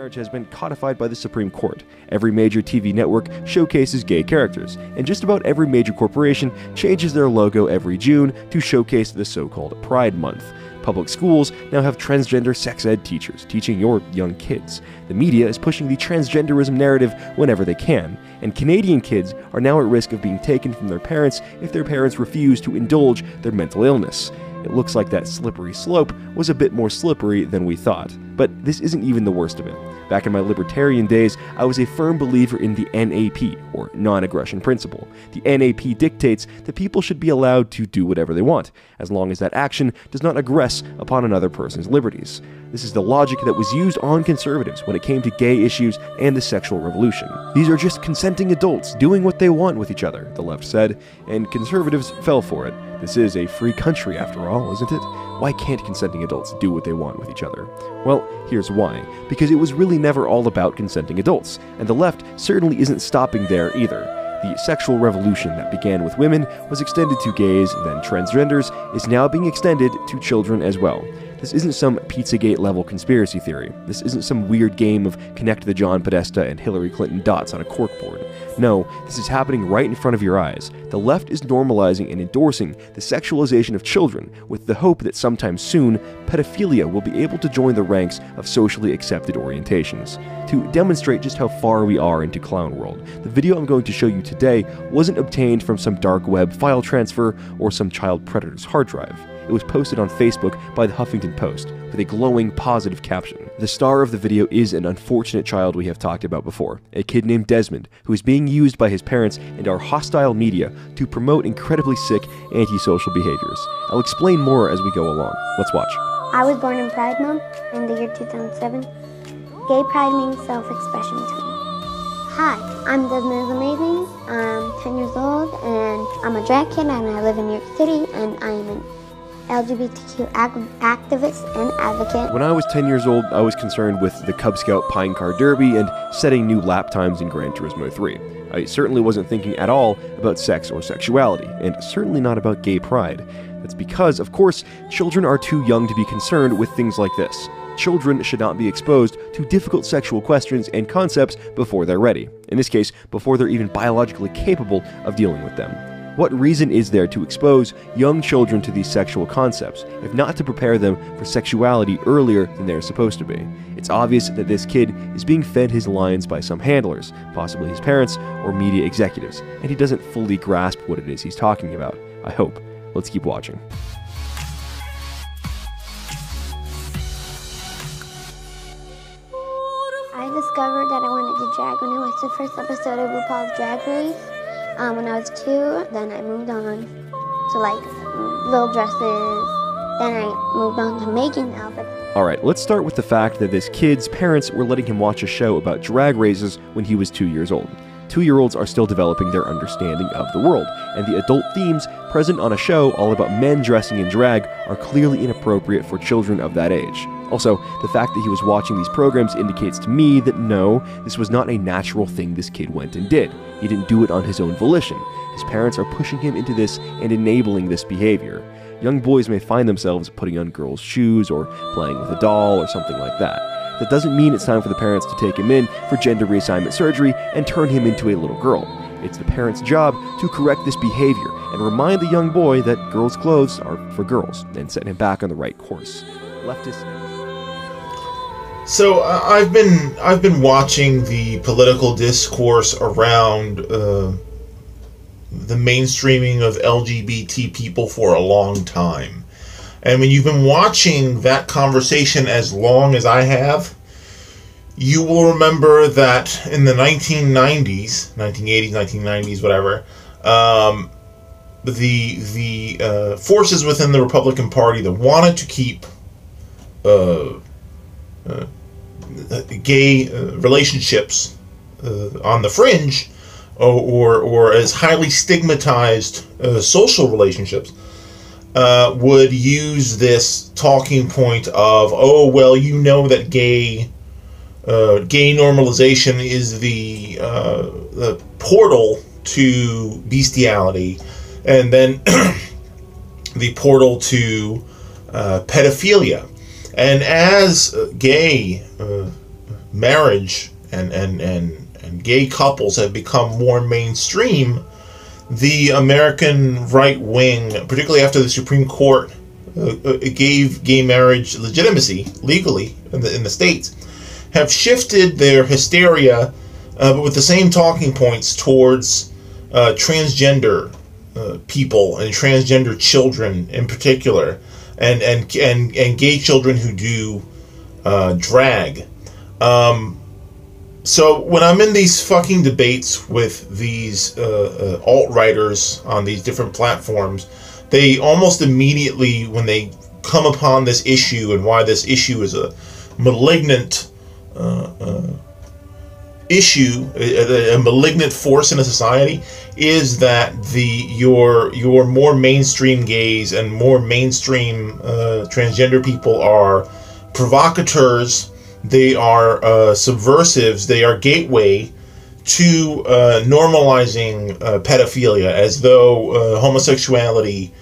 marriage has been codified by the Supreme Court. Every major TV network showcases gay characters, and just about every major corporation changes their logo every June to showcase the so-called Pride Month. Public schools now have transgender sex ed teachers teaching your young kids. The media is pushing the transgenderism narrative whenever they can, and Canadian kids are now at risk of being taken from their parents if their parents refuse to indulge their mental illness. It looks like that slippery slope was a bit more slippery than we thought. But this isn't even the worst of it. Back in my libertarian days, I was a firm believer in the NAP, or non-aggression principle. The NAP dictates that people should be allowed to do whatever they want, as long as that action does not aggress upon another person's liberties. This is the logic that was used on conservatives when it came to gay issues and the sexual revolution. These are just consenting adults doing what they want with each other, the left said, and conservatives fell for it. This is a free country after all, isn't it? Why can't consenting adults do what they want with each other? Well, here's why. Because it was really never all about consenting adults, and the left certainly isn't stopping there either. The sexual revolution that began with women was extended to gays, then transgenders, is now being extended to children as well. This isn't some Pizzagate-level conspiracy theory. This isn't some weird game of connect the John Podesta and Hillary Clinton dots on a corkboard. No, this is happening right in front of your eyes. The left is normalizing and endorsing the sexualization of children with the hope that sometime soon, pedophilia will be able to join the ranks of socially accepted orientations. To demonstrate just how far we are into clown world, the video I'm going to show you today wasn't obtained from some dark web file transfer or some child predator's hard drive. It was posted on Facebook by the Huffington Post with a glowing positive caption. The star of the video is an unfortunate child we have talked about before, a kid named Desmond, who is being used by his parents and our hostile media to promote incredibly sick antisocial behaviors. I'll explain more as we go along. Let's watch. I was born in Pride Month in the year 2007. Gay pride means self-expression to me. Hi, I'm Desmond is Amazing. I'm 10 years old and I'm a drag kid and I live in New York City and I am an LGBTQ activist and advocate. When I was 10 years old, I was concerned with the Cub Scout Pine Car Derby and setting new lap times in Gran Turismo 3. I certainly wasn't thinking at all about sex or sexuality, and certainly not about gay pride. That's because, of course, children are too young to be concerned with things like this. Children should not be exposed to difficult sexual questions and concepts before they're ready. In this case, before they're even biologically capable of dealing with them. What reason is there to expose young children to these sexual concepts, if not to prepare them for sexuality earlier than they're supposed to be? It's obvious that this kid is being fed his lines by some handlers, possibly his parents or media executives, and he doesn't fully grasp what it is he's talking about. I hope. Let's keep watching. I discovered that I wanted to drag when I watched the first episode of RuPaul's Drag Race. When I was 2, then I moved on to like little dresses, then I moved on to making outfits. Alright, let's start with the fact that this kid's parents were letting him watch a show about drag races when he was 2 years old. 2-year-olds are still developing their understanding of the world, and the adult themes present on a show all about men dressing in drag are clearly inappropriate for children of that age. Also, the fact that he was watching these programs indicates to me that no, this was not a natural thing this kid went and did. He didn't do it on his own volition. His parents are pushing him into this and enabling this behavior. Young boys may find themselves putting on girls' shoes or playing with a doll or something like that. That doesn't mean it's time for the parents to take him in for gender reassignment surgery and turn him into a little girl. It's the parents' job to correct this behavior and remind the young boy that girls' clothes are for girls and set him back on the right course. Leftists. So I've been watching the political discourse around the mainstreaming of LGBT people for a long time. And when you've been watching that conversation as long as I have, you will remember that in the 1990s, 1980s, 1990s, whatever, the forces within the Republican Party that wanted to keep gay relationships on the fringe or as highly stigmatized social relationships would use this talking point of, oh, well, you know that gay normalization is the portal to bestiality, and then the portal to pedophilia. And as gay marriage and gay couples have become more mainstream, the American right wing, particularly after the Supreme Court gave gay marriage legitimacy legally in the states, have shifted their hysteria, but with the same talking points, towards transgender people and transgender children in particular, and gay children who do drag. So when I'm in these fucking debates with these alt-righters on these different platforms, they almost immediately, when they come upon this issue and why this issue is a malignant issue, a malignant force in a society, is that your more mainstream gays and more mainstream transgender people are provocateurs. They are subversives. They are gateway to normalizing pedophilia, as though homosexuality,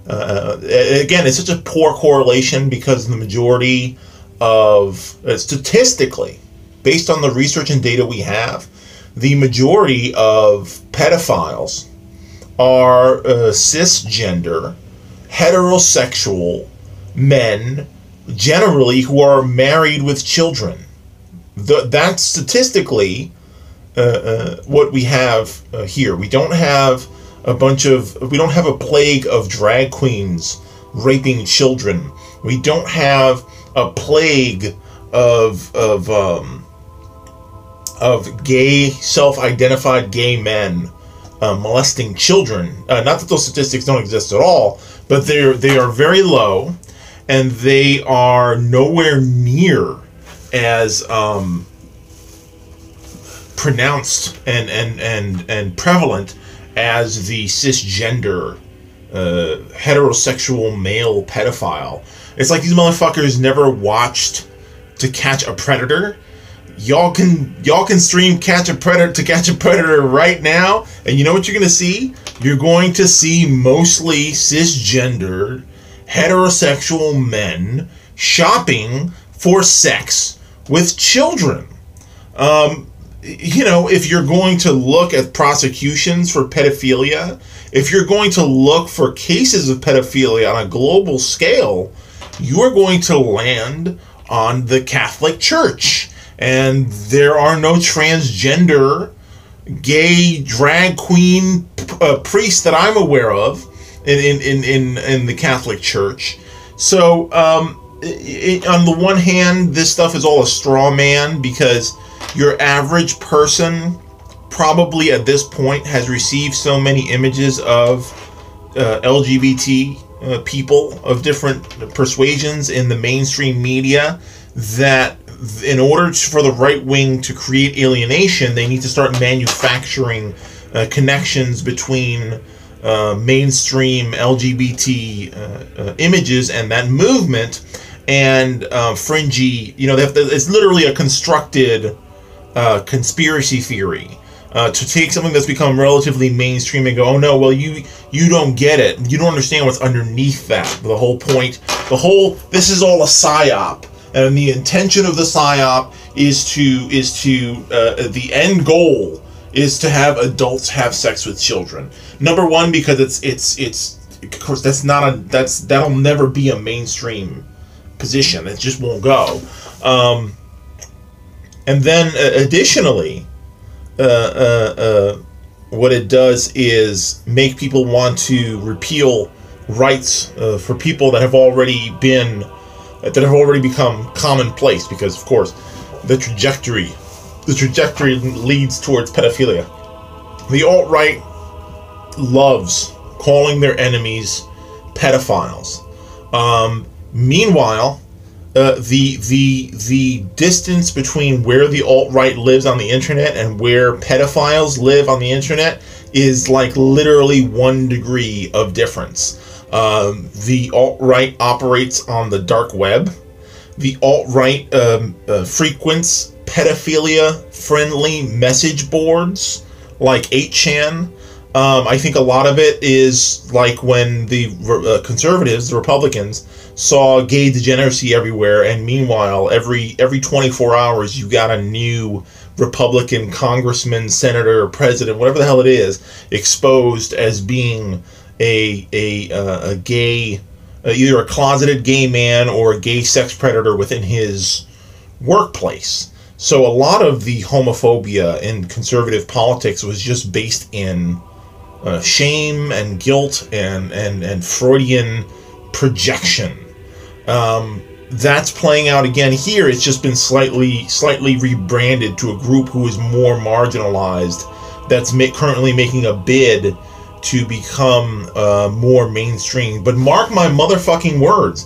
again, it's such a poor correlation, because the majority of, statistically, based on the research and data we have, the majority of pedophiles are cisgender, heterosexual men, generally, who are married with children. That's statistically what we have here. We don't have a plague of drag queens raping children. We don't have a plague of gay, self-identified gay men molesting children. Not that those statistics don't exist at all, but they are very low, and they are nowhere near as pronounced and prevalent as the cisgender heterosexual male pedophile. It's like these motherfuckers never watched To Catch a Predator. Y'all can stream To Catch a Predator right now, and you know what you're gonna see? You're going to see mostly cisgendered heterosexual men shopping for sex with children. If you're going to look at prosecutions for pedophilia, if you're going to look for cases of pedophilia on a global scale, you are going to land on the Catholic Church. And there are no transgender gay drag queen priests that I'm aware of in the Catholic Church. So on the one hand, this stuff is all a straw man, because your average person probably at this point has received so many images of LGBT people of different persuasions in the mainstream media, that in order for the right wing to create alienation, they need to start manufacturing connections between mainstream LGBT images and that movement and fringy. It's literally a constructed conspiracy theory to take something that's become relatively mainstream and go, oh no, well you don't get it. You don't understand what's underneath that. The whole point, this is all a psyop. And the intention of the psyop is to the end goal is to have adults have sex with children. Number one, because it's of course that'll never be a mainstream position. It just won't go. And then additionally, what it does is make people want to repeal rights for people that have already become commonplace, because of course the trajectory leads towards pedophilia. The alt-right loves calling their enemies pedophiles. Meanwhile, the distance between where the alt-right lives on the internet and where pedophiles live on the internet is like literally 1 degree of difference. The alt-right operates on the dark web. The alt-right frequents pedophilia-friendly message boards like 8chan. I think a lot of it is like when the conservatives, the Republicans, saw gay degeneracy everywhere, and meanwhile, every 24 hours, you got a new Republican congressman, senator, president, whatever the hell it is, exposed as being a gay, either a closeted gay man or a gay sex predator within his workplace. So a lot of the homophobia in conservative politics was just based in shame and guilt and Freudian projection. That's playing out again here. It's just been slightly rebranded to a group who is more marginalized, that's currently making a bid to become more mainstream. But mark my motherfucking words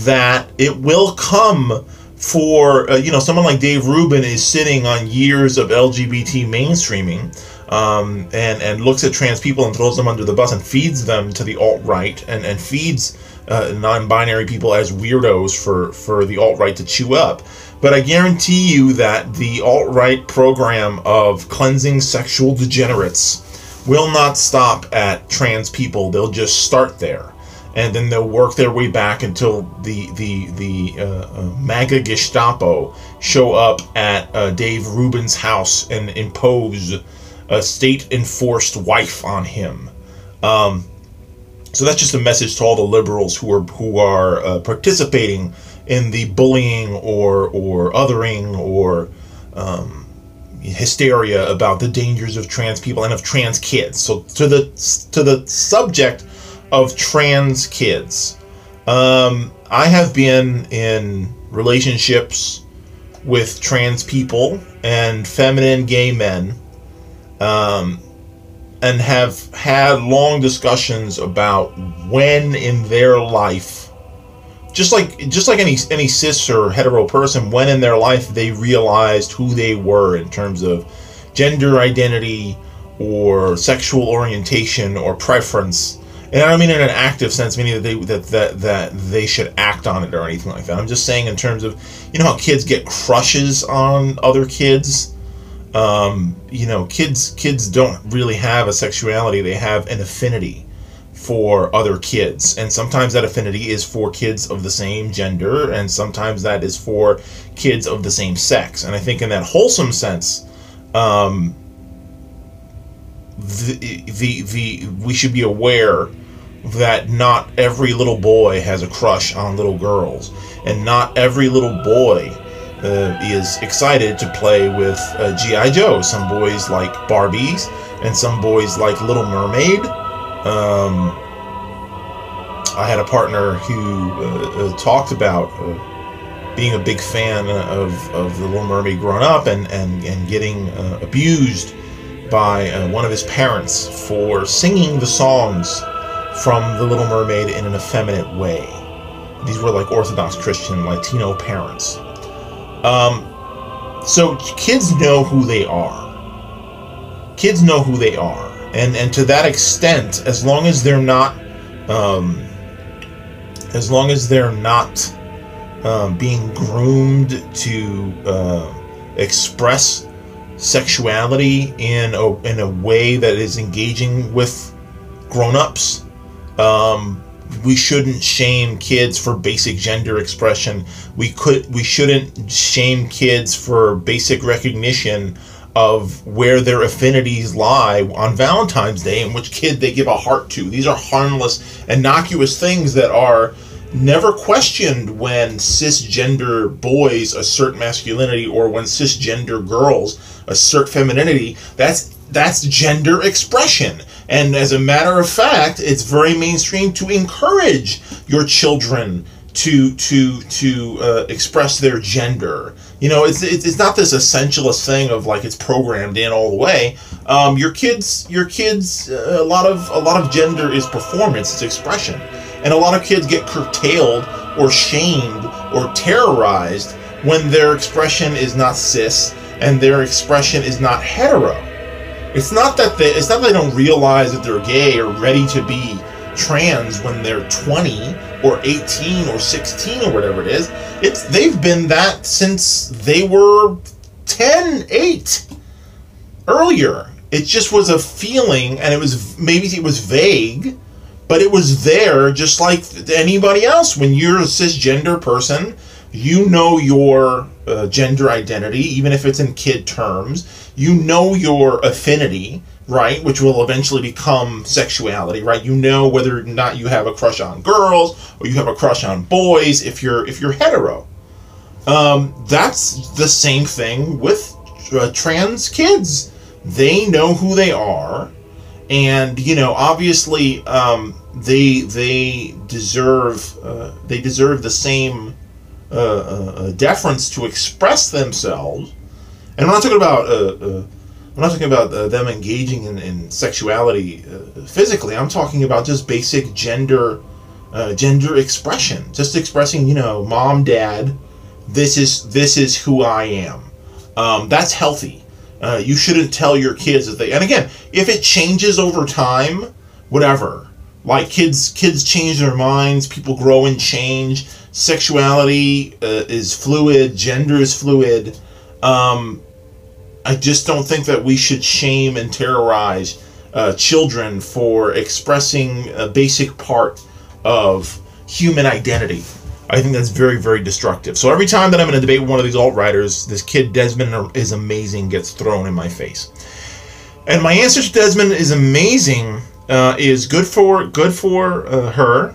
that it will come for, someone like Dave Rubin is sitting on years of LGBT mainstreaming, and looks at trans people and throws them under the bus and feeds them to the alt-right and feeds non-binary people as weirdos for the alt-right to chew up. But I guarantee you that the alt-right program of cleansing sexual degenerates will not stop at trans people. They'll just start there, and then they'll work their way back until the MAGA Gestapo show up at Dave Rubin's house and impose a state-enforced wife on him. So that's just a message to all the liberals who are participating in the bullying or othering or hysteria about the dangers of trans people and of trans kids. So to the subject of trans kids, I have been in relationships with trans people and feminine gay men, and have had long discussions about when in their life, just like any cis or hetero person, when in their life they realized who they were in terms of gender identity or sexual orientation or preference. And I don't mean in an active sense, meaning that they should act on it or anything like that. I'm just saying in terms of, how kids get crushes on other kids. Kids don't really have a sexuality. They have an affinity for other kids. And sometimes that affinity is for kids of the same gender, and sometimes that is for kids of the same sex. And I think in that wholesome sense, we should be aware that not every little boy has a crush on little girls, and not every little boy is excited to play with G.I. Joe. Some boys like Barbies, and some boys like Little Mermaid. I had a partner who talked about being a big fan of The Little Mermaid growing up, and getting abused by one of his parents for singing the songs from The Little Mermaid in an effeminate way. These were like Orthodox Christian Latino parents. So kids know who they are. Kids know who they are, and to that extent, as long as they're not being groomed to express sexuality in a way that is engaging with grown-ups, we shouldn't shame kids for basic gender expression. We shouldn't shame kids for basic recognition of where their affinities lie on Valentine's Day and which kid they give a heart to. These are harmless, innocuous things that are never questioned when cisgender boys assert masculinity or when cisgender girls assert femininity. That's gender expression. And as a matter of fact, it's very mainstream to encourage your children to express their gender. It's not this essentialist thing of like it's programmed in all the way. Your kids, a lot of gender is performance, it's expression, and a lot of kids get curtailed or shamed or terrorized when their expression is not cis and their expression is not hetero. It's not that they don't realize that they're gay or ready to be trans when they're 20 or 18 or 16 or whatever it is. They've been that since they were 10, 8, earlier. It just was a feeling, and it was vague, but it was there just like anybody else. When you're a cisgender person, you know your gender identity, even if it's in kid terms. You know your affinity, right, which will eventually become sexuality, right? You know whether or not you have a crush on girls or you have a crush on boys if you're hetero. That's the same thing with trans kids. They know who they are, and obviously they deserve the same deference to express themselves. And I'm not talking about them engaging in sexuality physically. I'm talking about just basic gender expression, just expressing, mom, dad, this is who I am. That's healthy. You shouldn't tell your kids that and again, if it changes over time, whatever. Like kids change their minds, people grow and change. Sexuality is fluid, gender is fluid. I just don't think that we should shame and terrorize children for expressing a basic part of human identity. I think that's very, very destructive. So every time that I'm in a debate with one of these alt-writers, this kid Desmond is amazing gets thrown in my face. And my answer to Desmond is amazing is good for her,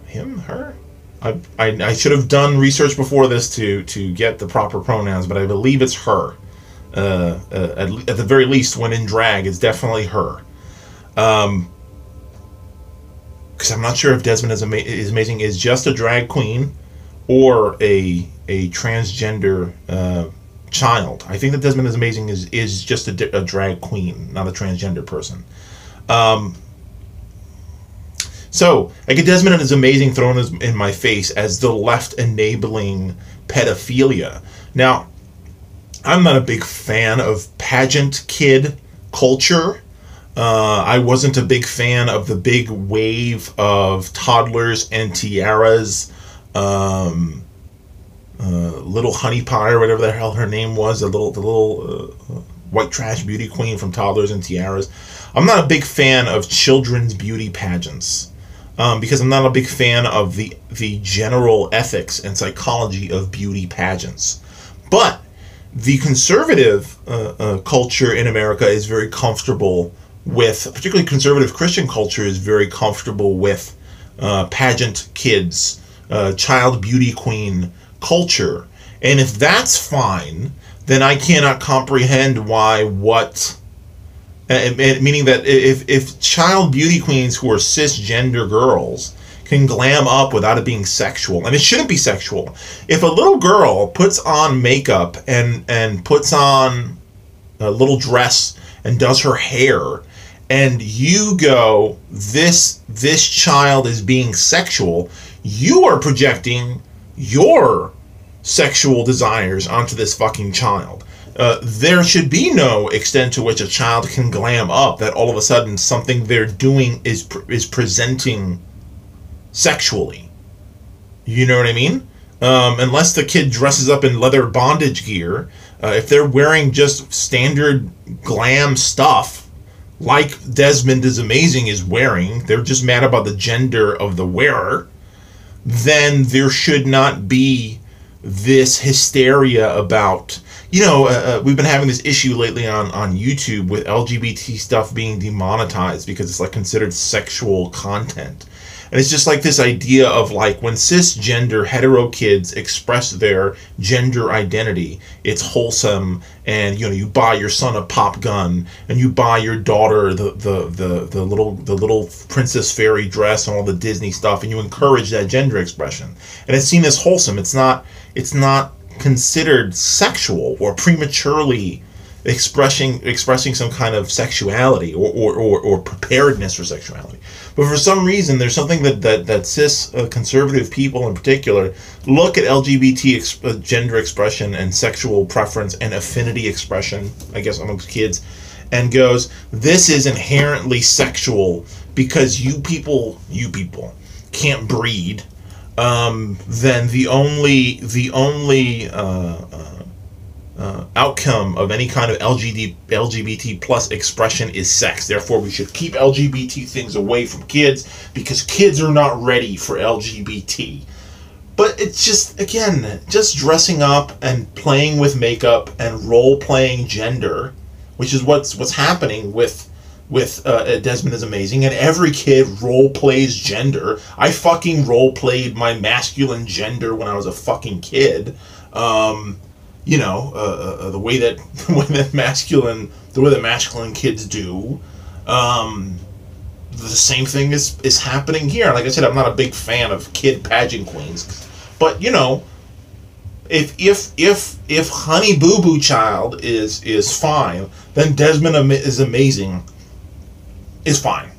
him, her. I should have done research before this to get the proper pronouns, but I believe it's her. At the very least, when in drag, it's definitely her. Because I'm not sure if Desmond is amazing is just a drag queen or a transgender child. I think that Desmond is amazing is just a drag queen, not a transgender person. So I get Desmond is amazing thrown in my face as the left enabling pedophilia. Now, I'm not a big fan of pageant kid culture. I wasn't a big fan of the big wave of toddlers and tiaras. Little Honey Pie or whatever the hell her name was, the little white trash beauty queen from Toddlers and Tiaras. I'm not a big fan of children's beauty pageants because I'm not a big fan of the general ethics and psychology of beauty pageants. But the conservative culture in America is very comfortable with, particularly conservative Christian culture is very comfortable with pageant kids, child beauty queen culture. And if that's fine, then I cannot comprehend why meaning that if child beauty queens who are cisgender girls can glam up without it being sexual, and it shouldn't be sexual. If a little girl puts on makeup and puts on a little dress and does her hair, and you go, this child is being sexual, you are projecting your sexual desires onto this fucking child. There should be no extent to which a child can glam up that all of a sudden something they're doing is presenting sexually. You know what I mean? Unless the kid dresses up in leather bondage gear, if they're wearing just standard glam stuff, like Desmond is Amazing is wearing, they're just mad about the gender of the wearer, then there should not be this hysteria about, we've been having this issue lately on YouTube with LGBT stuff being demonetized because it's like considered sexual content. And it's just like this idea of like when cisgender hetero kids express their gender identity, it's wholesome, and you buy your son a pop gun and you buy your daughter the little princess fairy dress and all the Disney stuff, and you encourage that gender expression. And it's seen as wholesome. It's not considered sexual or prematurely expressing some kind of sexuality or preparedness for sexuality. But for some reason, there's something that cis conservative people in particular look at LGBT gender expression and sexual preference and affinity expression, I guess, amongst kids, and goes, this is inherently sexual because you people can't breed. Then the only outcome of any kind of LGBT plus expression is sex. Therefore, we should keep LGBT things away from kids because kids are not ready for LGBT. But it's just, again, just dressing up and playing with makeup and role-playing gender, which is what's happening with Desmond is Amazing, and every kid role-plays gender. I fucking role-played my masculine gender when I was a fucking kid. You know, the way that masculine kids do. The same thing is happening here. Like I said, I'm not a big fan of kid pageant queens, but you know, if Honey Boo Boo Child is fine, then Desmond is Amazing is fine.